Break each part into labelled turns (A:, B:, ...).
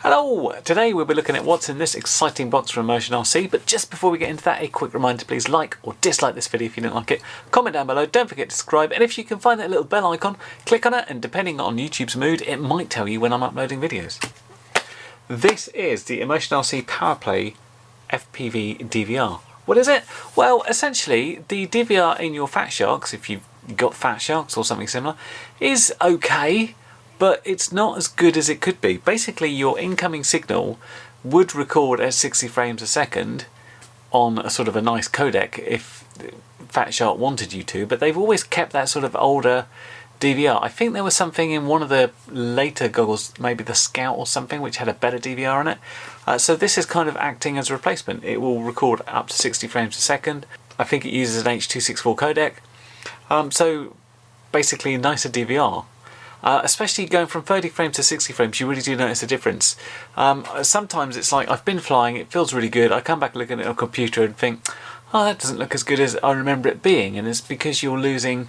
A: Hello! Today we'll be looking at what's in this exciting box from ImmersionRC, but just before we get into that, a quick reminder to please like or dislike this video if you didn't like it, comment down below, don't forget to subscribe, and if you can find that little bell icon, click on it, and depending on YouTube's mood, it might tell you when I'm uploading videos. This is the ImmersionRC PowerPlay FPV DVR. What is it? Well, essentially, the DVR in your FatSharks, if you've got FatSharks or something similar, is okay, but it's not as good as it could be. Basically, your incoming signal would record at 60 frames a second on a sort of a nice codec if FatShark wanted you to, but they've always kept that sort of older DVR. I think there was something in one of the later goggles, maybe the Scout or something, which had a better DVR on it. So this is kind of acting as a replacement. It will record up to 60 frames a second. I think it uses an H.264 codec. So basically a nicer DVR. Especially going from 30 frames to 60 frames, you really do notice a difference. Sometimes it's like, I've been flying, it feels really good, I come back and look at it on a computer and think, oh, that doesn't look as good as I remember it being, and it's because you're losing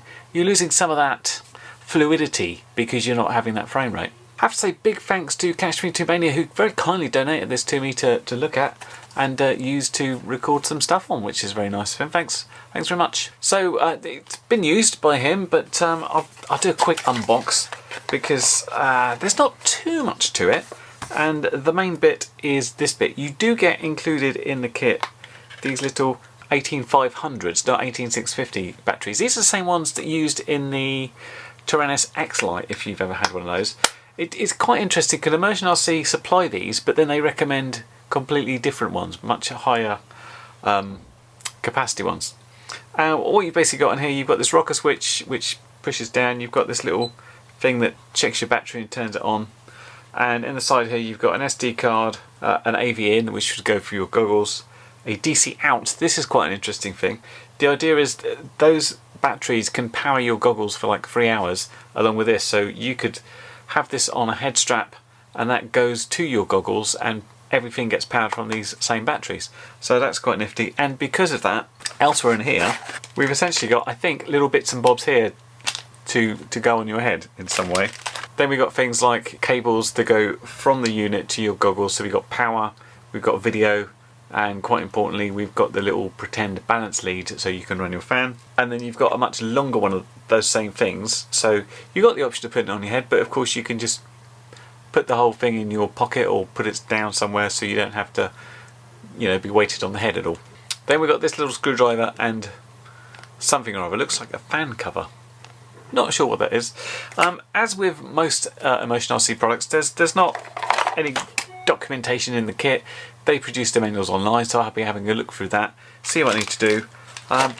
A: some of that fluidity because you're not having that frame rate. I have to say big thanks to Cash22Mania, who very kindly donated this to me to look at and use to record some stuff on, which is very nice of him. Thanks very much. So it's been used by him, but I'll do a quick unbox because there's not too much to it, and the main bit is this bit. You do get included in the kit these little 18500s, not 18650 batteries. These are the same ones that used in the Taranis X-Lite, if you've ever had one of those. It's quite interesting because ImmersionRC supply these, but then they recommend completely different ones, much higher capacity ones. What you've basically got in here, you've got this rocker switch which pushes down, you've got this little thing that checks your battery and turns it on, and in the side here you've got an SD card, an AV in, which should go for your goggles, a DC out. This is quite an interesting thing. The idea is those batteries can power your goggles for like 3 hours along with this, so you could have this on a head strap and that goes to your goggles and everything gets powered from these same batteries. So that's quite nifty, and because of that, elsewhere in here we've essentially got, I think, little bits and bobs here to go on your head in some way. Then we've got things like cables that go from the unit to your goggles, so we've got power, we've got video, and quite importantly we've got the little pretend balance lead so you can run your fan. And then you've got a much longer one of those same things, so you've got the option to put it on your head, but of course you can just put the whole thing in your pocket or put it down somewhere so you don't have to, you know, be weighted on the head at all. Then we've got this little screwdriver and something or other, looks like a fan cover. Not sure what that is. As with most ImmersionRC products, there's not any documentation in the kit. They produce the manuals online, so I'll be having a look through that, see what I need to do.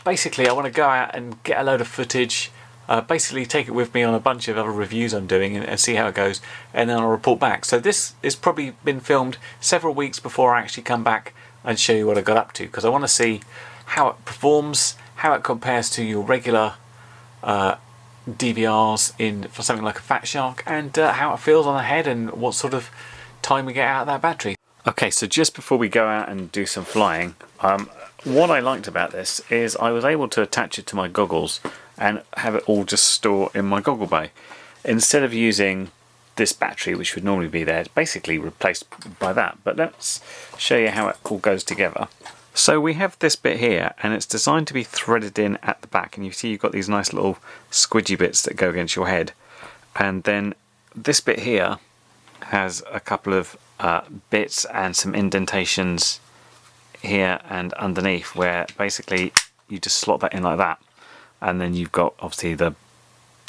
A: Basically I want to go out and get a load of footage, basically take it with me on a bunch of other reviews I'm doing and see how it goes, and then I'll report back. So this has probably been filmed several weeks before I actually come back and show you what I got up to, because I want to see how it performs, how it compares to your regular DVRs for something like a FatShark, and how it feels on the head and what sort of time we get out of that battery. Okay, so just before we go out and do some flying, what I liked about this is I was able to attach it to my goggles and have it all just store in my goggle bay. Instead of using this battery, which would normally be there, it's basically replaced by that. But let's show you how it all goes together. So we have this bit here, and it's designed to be threaded in at the back, and you see you've got these nice little squidgy bits that go against your head. And then this bit here has a couple of bits and some indentations here and underneath, where basically you just slot that in like that, and then you've got obviously the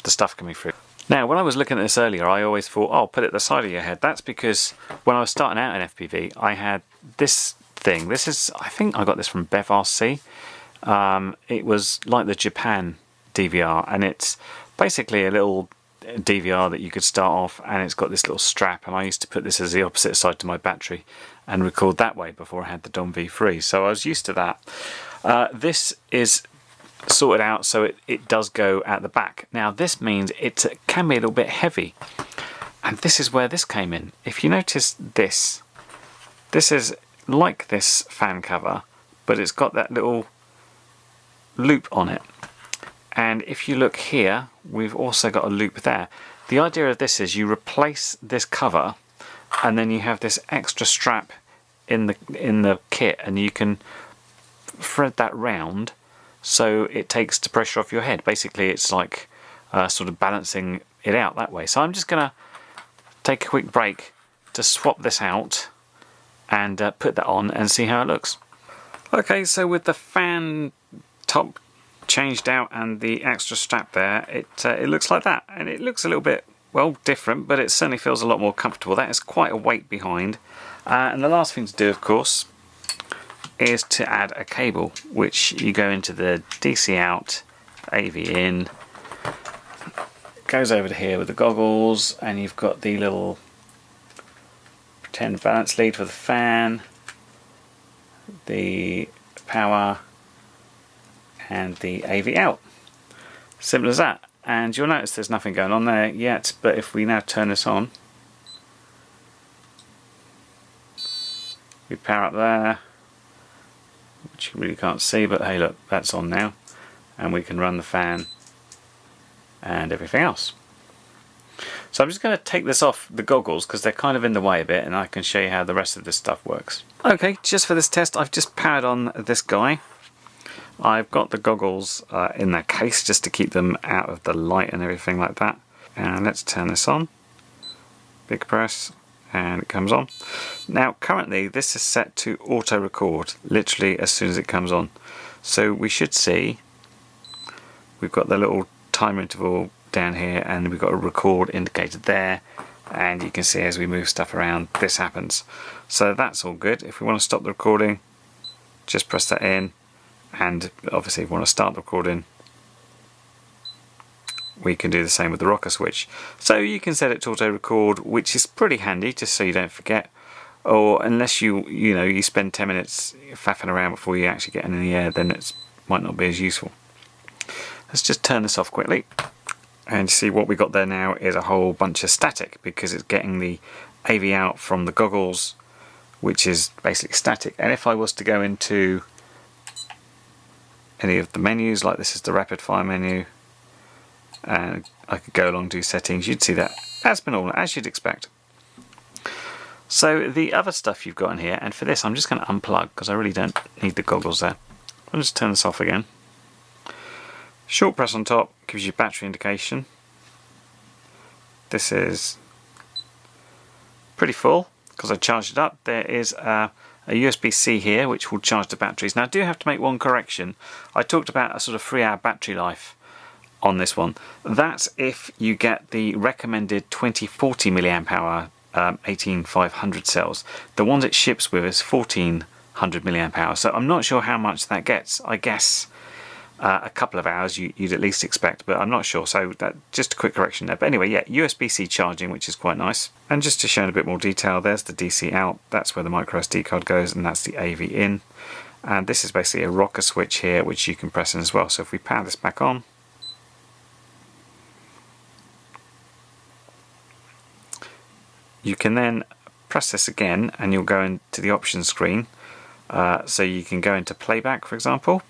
A: stuff coming through. Now when I was looking at this earlier, I always thought, oh, put it at the side of your head. That's because when I was starting out in FPV, I had this thing. This is, I think I got this from BevRC. It was like the Japan DVR, and it's basically a little DVR that you could start off, and it's got this little strap, and I used to put this as the opposite side to my battery and record that way before I had the Dom V3, so I was used to that. This is sorted out so it does go at the back. Now this means it can be a little bit heavy, and this is where this came in. If you notice this is like this fan cover, but it's got that little loop on it. And if you look here, we've also got a loop there. The idea of this is you replace this cover and then you have this extra strap in the kit, and you can thread that round so it takes the pressure off your head. Basically it's like sort of balancing it out that way. So I'm just gonna take a quick break to swap this out and put that on and see how it looks. Okay, so with the fan top changed out and the extra strap there, it looks like that, and it looks a little bit, well, different, but it certainly feels a lot more comfortable. That is quite a weight behind. And the last thing to do, of course, is to add a cable, which you go into the DC out, AV in, goes over to here with the goggles, and you've got the little pretend balance lead for the fan, the power, and the AV out. Simple as that. And you'll notice there's nothing going on there yet, but if we now turn this on, we power up there, which you really can't see, but hey look, that's on now, and we can run the fan and everything else. So I'm just going to take this off the goggles because they're kind of in the way a bit, and I can show you how the rest of this stuff works. Okay, just for this test I've just powered on this guy. I've got the goggles in their case just to keep them out of the light and everything like that. And let's turn this on. Big press, and it comes on. Now currently this is set to auto record literally as soon as it comes on. So we should see we've got the little time interval down here, and we've got a record indicator there, and you can see as we move stuff around this happens. So that's all good. If we want to stop the recording, just press that in, and obviously if we want to start the recording, we can do the same with the rocker switch. So you can set it to auto record, which is pretty handy just so you don't forget, or unless you spend 10 minutes faffing around before you actually get in the air, then it might not be as useful. Let's just turn this off quickly, and see what we got there now is a whole bunch of static, because it's getting the AV out from the goggles, which is basically static. And if I was to go into any of the menus, like this is the rapid fire menu, and I could go along to settings, you'd see that as per normal, as you'd expect. So the other stuff you've got in here, and for this I'm just going to unplug because I really don't need the goggles there. I'll just turn this off again. Short press on top gives you battery indication. This is pretty full because I charged it up. There is a USB-C here which will charge the batteries. Now I do have to make one correction. I talked about a sort of 3-hour battery life on this one. That's if you get the recommended 2040 milliamp hour 18500 cells. The ones it ships with is 1400 milliamp hour. So I'm not sure how much that gets. I guess a couple of hours you'd at least expect, but I'm not sure, so that just a quick correction there. But anyway, yeah, USB-C charging, which is quite nice. And just to show in a bit more detail, there's the DC out, that's where the micro SD card goes, and that's the AV in. And this is basically a rocker switch here which you can press in as well. So if we power this back on, you can then press this again and you'll go into the options screen. So you can go into playback, for example,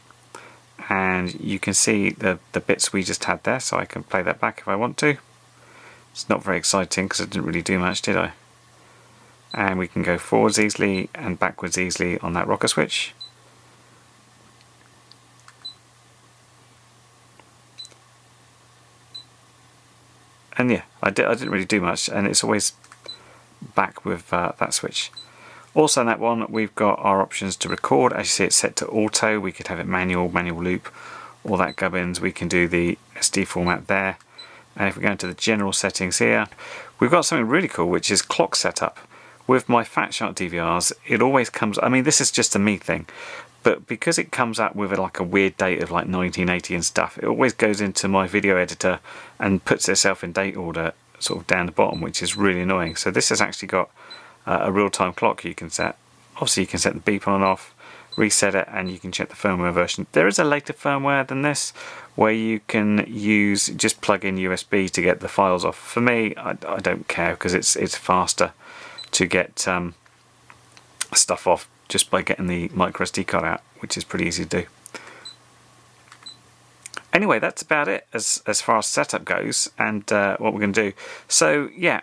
A: and you can see the bits we just had there, so I can play that back if I want to. It's not very exciting because it didn't really do much, did I? And we can go forwards easily and backwards easily on that rocker switch. And yeah, I didn't really do much, and it's always back with that switch. Also on that one we've got our options to record. As you see, it's set to auto. We could have it manual loop, all that gubbins. We can do the SD format there. And if we go into the general settings here, we've got something really cool, which is clock setup. With my FatShark DVRs, it always comes, I mean this is just a me thing, but because it comes up with like a weird date of like 1980 and stuff, it always goes into my video editor and puts itself in date order sort of down the bottom, which is really annoying. So this has actually got a real-time clock you can set. Obviously you can set the beep on and off, reset it, and you can check the firmware version. There is a later firmware than this where you can just plug in USB to get the files off. For me, I don't care because it's faster to get stuff off just by getting the micro SD card out, which is pretty easy to do. Anyway, that's about it as far as setup goes and what we're going to do. So yeah,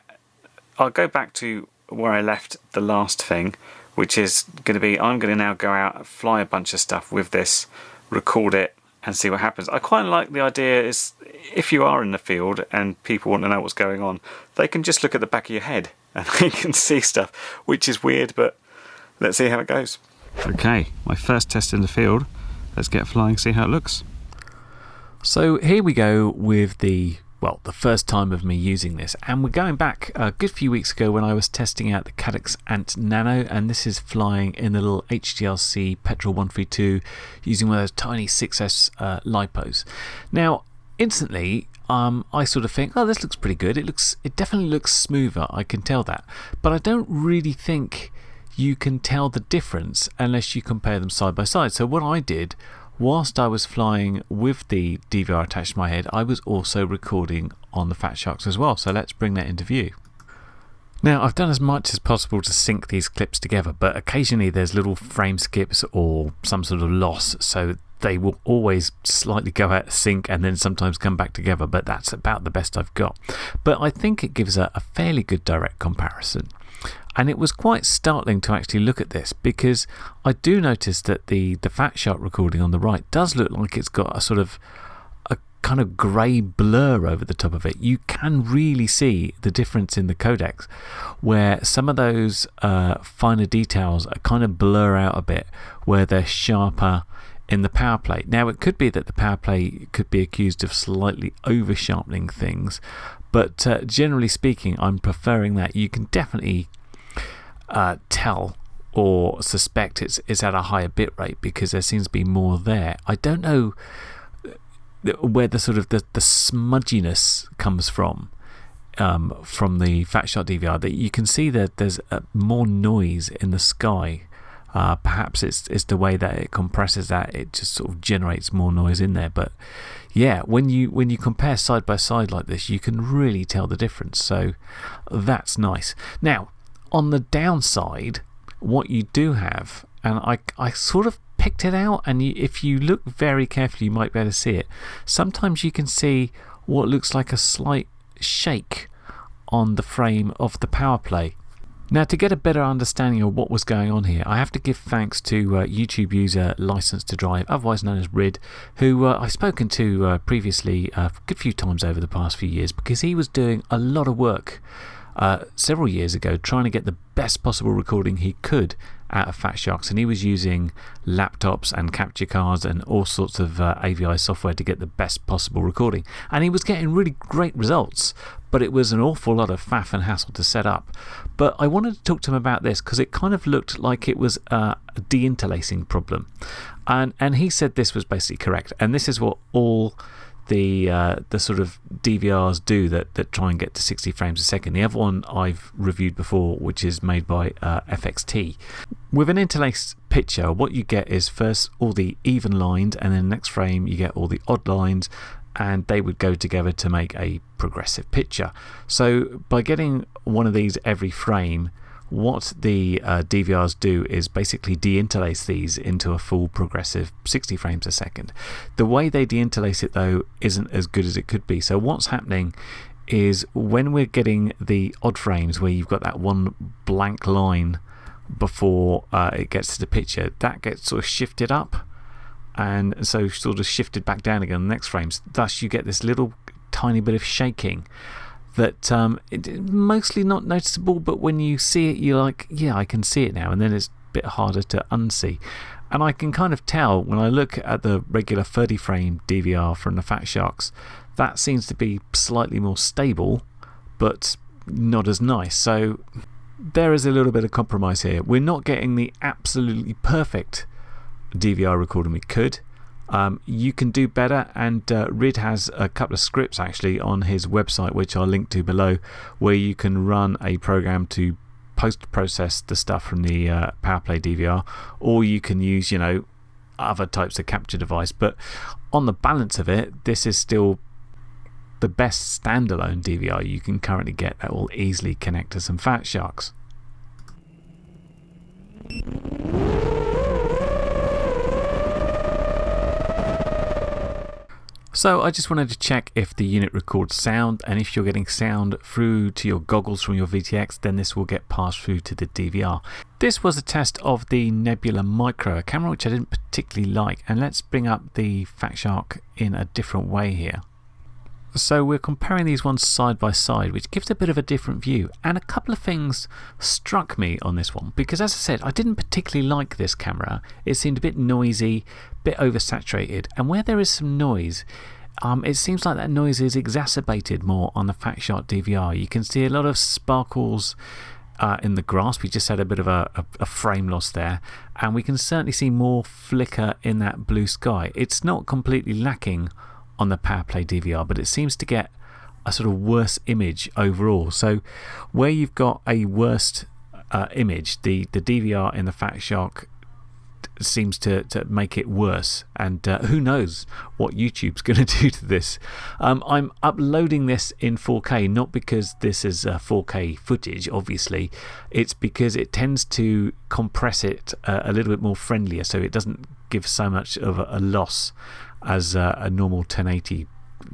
A: I'll go back to
B: where I left the last thing, which is going to be, I'm going to now go out and fly a bunch of stuff with this, record it and see what happens. I quite like the idea is if you are in the field and people want to know what's going on, they can just look at the back of your head and they can see stuff, which is weird, but let's see how it goes. Okay, my first test in the field. Let's get flying, see how it looks.
A: So here we go with the first time of me using this, and we're going back a good few weeks ago when I was testing out the Caddx Ant Nano, and this is flying in the little HDLC Petrol 132 using one of those tiny 6S lipos. Now instantly I sort of think, oh, this looks pretty good. It definitely looks smoother, I can tell that, but I don't really think you can tell the difference unless you compare them side by side. So what I did, whilst I was flying with the DVR attached to my head, I was also recording on the FatSharks as well. So let's bring that into view. Now, I've done as much as possible to sync these clips together, but occasionally there's little frame skips or some sort of loss, so they will always slightly go out of sync and then sometimes come back together, but that's about the best I've got. But I think it gives a fairly good direct comparison. And it was quite startling to actually look at this, because I do notice that the FatShark recording on the right does look like it's got a kind of grey blur over the top of it. You can really see the difference in the codecs, where some of those finer details are kind of blur out a bit, where they're sharper in the PowerPlay. Now, it could be that the PowerPlay could be accused of slightly over sharpening things, but generally speaking, I'm preferring that. You can definitely tell or suspect it's at a higher bit rate because there seems to be more there. I don't know where the sort of the smudginess comes from the FatShark DVR, that you can see that there's more noise in the sky. Perhaps it's the way that it compresses that, it just sort of generates more noise in there. But yeah, when you compare side by side like this, you can really tell the difference. So that's nice. Now, on the downside, what you do have, and I sort of picked it out, and if you look very carefully, you might be able to see it. Sometimes you can see what looks like a slight shake on the frame of the PowerPlay. Now, to get a better understanding of what was going on here, I have to give thanks to YouTube user License to Drive, otherwise known as Rid, who I've spoken to previously a good few times over the past few years, because he was doing a lot of work several years ago trying to get the best possible recording he could out of FatSharks, and he was using laptops and capture cards and all sorts of AVI software to get the best possible recording, and he was getting really great results, but it was an awful lot of faff and hassle to set up. But I wanted to talk to him about this because it kind of looked like it was a deinterlacing problem, and he said this was basically correct, and this is what all the sort of DVRs do that try and get to 60 frames a second. The other one I've reviewed before, which is made by FXT. With an interlaced picture, what you get is first all the even lines, and then the next frame you get all the odd lines, and they would go together to make a progressive picture. So by getting one of these every frame, what the DVRs do is basically deinterlace these into a full progressive 60 frames a second. The way they deinterlace it, though, isn't as good as it could be. So what's happening is when we're getting the odd frames where you've got that one blank line before it gets to the picture, that gets sort of shifted up and so sort of shifted back down again in the next frames. Thus you get this little tiny bit of shaking that it's mostly not noticeable, but when you see it, you're like, yeah, I can see it now, and then it's a bit harder to unsee. And I can kind of tell when I look at the regular 30 frame DVR from the FatSharks, that seems to be slightly more stable, but not as nice. So there is a little bit of compromise here. We're not getting the absolutely perfect DVR recording we could. You can do better, and Rid has a couple of scripts actually on his website, which I'll link to below, where you can run a program to post-process the stuff from the PowerPlay DVR, or you can use, other types of capture device. But on the balance of it, this is still the best standalone DVR you can currently get that will easily connect to some FatSharks. So I just wanted to check if the unit records sound, and if you're getting sound through to your goggles from your VTX, then this will get passed through to the DVR. This was a test of the Nebula Micro, a camera which I didn't particularly like, and let's bring up the FatShark in a different way here. So we're comparing these ones side by side, which gives a bit of a different view, and a couple of things struck me on this one, because as I said, I didn't particularly like this camera. It seemed a bit noisy, a bit oversaturated, and where there is some noise, it seems like that noise is exacerbated more on the FatShark DVR. You can see a lot of sparkles in the grass. We just had a bit of a frame loss there, and we can certainly see more flicker in that blue sky. It's not completely lacking on the PowerPlay DVR, but it seems to get a sort of worse image overall. So where you've got a worst image, the DVR in the FatShark seems to make it worse, and who knows what YouTube's going to do to this. I'm uploading this in 4K, not because this is 4K footage, obviously. It's because it tends to compress it a little bit more friendlier, so it doesn't give so much of a loss as a normal 1080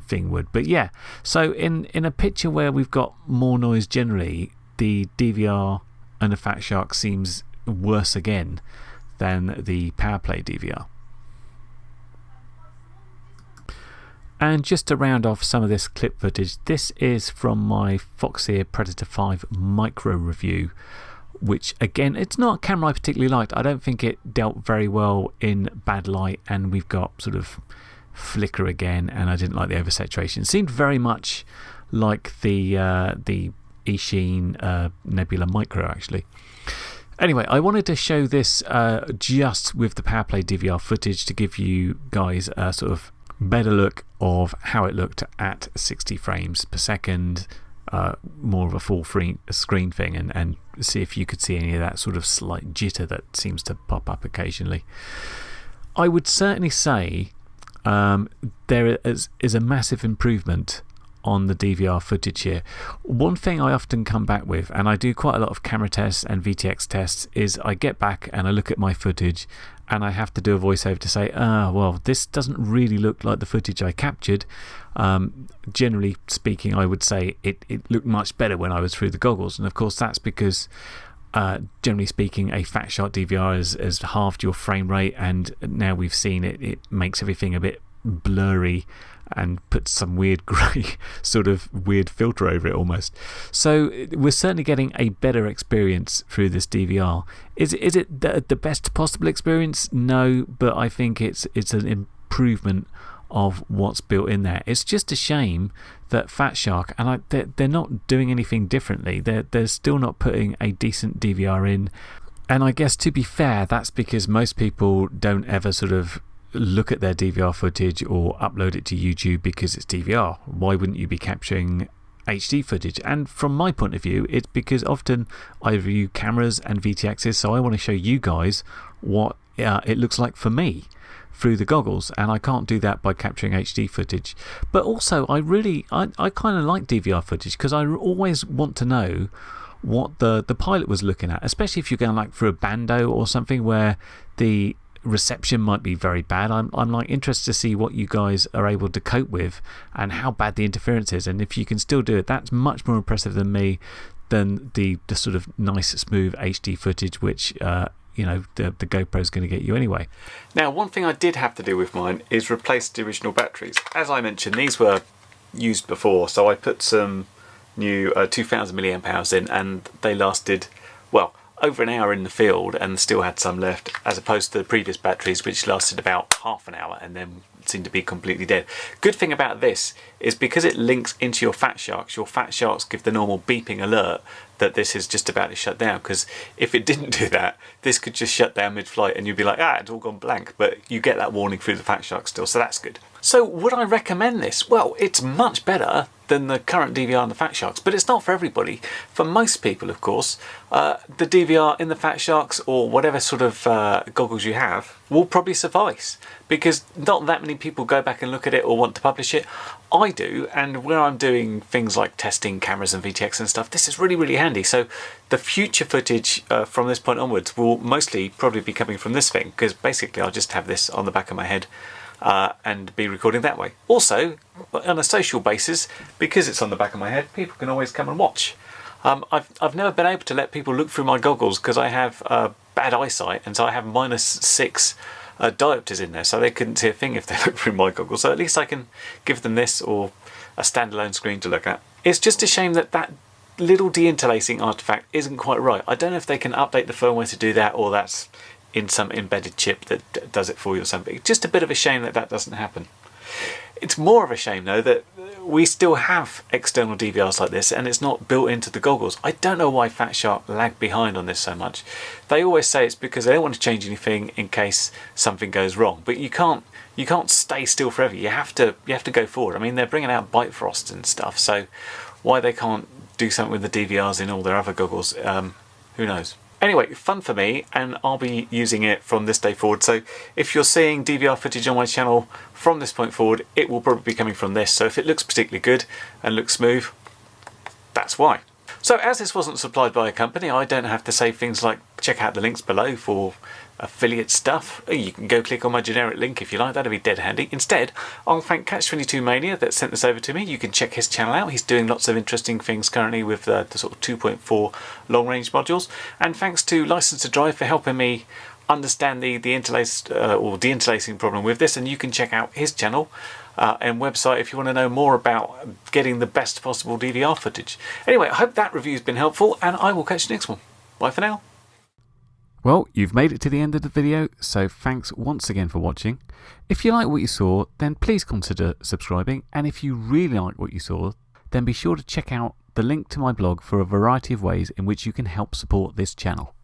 A: thing would. But yeah, so in a picture where we've got more noise generally, the DVR and the FatShark seems worse again than the PowerPlay DVR. And just to round off some of this clip footage, this is from my Foxeer Predator 5 micro review, which again, it's not a camera I particularly liked. I don't think it dealt very well in bad light, and we've got sort of flicker again, and I didn't like the oversaturation. It seemed very much like the Eachine Nebula Micro actually. Anyway, I wanted to show this just with the PowerPlay DVR footage to give you guys a sort of better look of how it looked at 60 frames per second, more of a full screen thing, and see if you could see any of that sort of slight jitter that seems to pop up occasionally. I would certainly say there is a massive improvement on the DVR footage here. One thing I often come back with, and I do quite a lot of camera tests and VTX tests, is I get back and I look at my footage and I have to do a voiceover to say, well, this doesn't really look like the footage I captured. Generally speaking, I would say it looked much better when I was through the goggles, and of course that's because generally speaking, a FatShark DVR has halved your frame rate, and now we've seen it makes everything a bit blurry and puts some weird grey sort of weird filter over it almost. So we're certainly getting a better experience through this DVR. Is it the best possible experience? No, but I think it's an improvement of what's built in there. It's just a shame that FatShark, and they're not doing anything differently. They're still not putting a decent DVR in, and I guess to be fair, that's because most people don't ever sort of look at their DVR footage or upload it to YouTube because it's DVR. Why wouldn't you be capturing HD footage? And from my point of view, it's because often I review cameras and VTXs, so I want to show you guys what it looks like for me through the goggles, and I can't do that by capturing HD footage. But also I kind of like DVR footage because I always want to know what the pilot was looking at, especially if you're going like through a bando or something where the reception might be very bad. I'm like interested to see what you guys are able to cope with and how bad the interference is, and if you can still do it, that's much more impressive than the sort of nice smooth HD footage which you know, the GoPro is going to get you anyway. Now, one thing I did have to do with mine is replace the original batteries. As I mentioned, these were used before, so I put some new 2000 milliamp hours in, and they lasted, well, over an hour in the field and still had some left, as opposed to the previous batteries which lasted about half an hour and then seemed to be completely dead. Good thing about this is because it links into your FatSharks give the normal beeping alert that this is just about to shut down, because if it didn't do that, this could just shut down mid-flight and you'd be like, it's all gone blank, but you get that warning through the FatShark still, so that's good. So would I recommend this? Well, it's much better than the current DVR and the FatSharks, but it's not for everybody. For most people, of course, the DVR in the FatSharks or whatever sort of goggles you have will probably suffice, because not that many people go back and look at it or want to publish it. I do, and where I'm doing things like testing cameras and VTX and stuff, this is really, really handy. So the future footage from this point onwards will mostly probably be coming from this thing, because basically I'll just have this on the back of my head and be recording that way. Also, on a social basis, because it's on the back of my head, people can always come and watch. I've never been able to let people look through my goggles because I have bad eyesight, and so I have -6 diopters in there, so they couldn't see a thing if they looked through my goggles. So at least I can give them this or a standalone screen to look at. It's just a shame that that little deinterlacing artifact isn't quite right. I don't know if they can update the firmware to do that, or that's in some embedded chip that does it for you or something. It's just a bit of a shame that that doesn't happen. It's more of a shame though that we still have external DVRs like this and it's not built into the goggles. I don't know why FatShark lagged behind on this so much. They always say it's because they don't want to change anything in case something goes wrong, but you can't stay still forever. You have to go forward. I mean, they're bringing out Bitefrost and stuff, so why they can't do something with the DVRs in all their other goggles, who knows. Anyway, fun for me, and I'll be using it from this day forward. So if you're seeing DVR footage on my channel from this point forward, it will probably be coming from this. So if it looks particularly good and looks smooth, that's why. So as this wasn't supplied by a company, I don't have to say things like check out the links below for affiliate stuff. You can go click on my generic link if you like, that'd be dead handy. Instead, I'll thank Catch22 Mania that sent this over to me. You can check his channel out. He's doing lots of interesting things currently with the sort of 2.4 long range modules. And thanks to License to Drive for helping me understand the interlaced or deinterlacing problem with this. And you can check out his channel and website if you want to know more about getting the best possible DVR footage. Anyway, I hope that review's been helpful, and I will catch you next one. Bye for now. Well, you've made it to the end of the video, so thanks once again for watching. If you like what you saw, then please consider subscribing, and if you really like what you saw, then be sure to check out the link to my blog for a variety of ways in which you can help support this channel.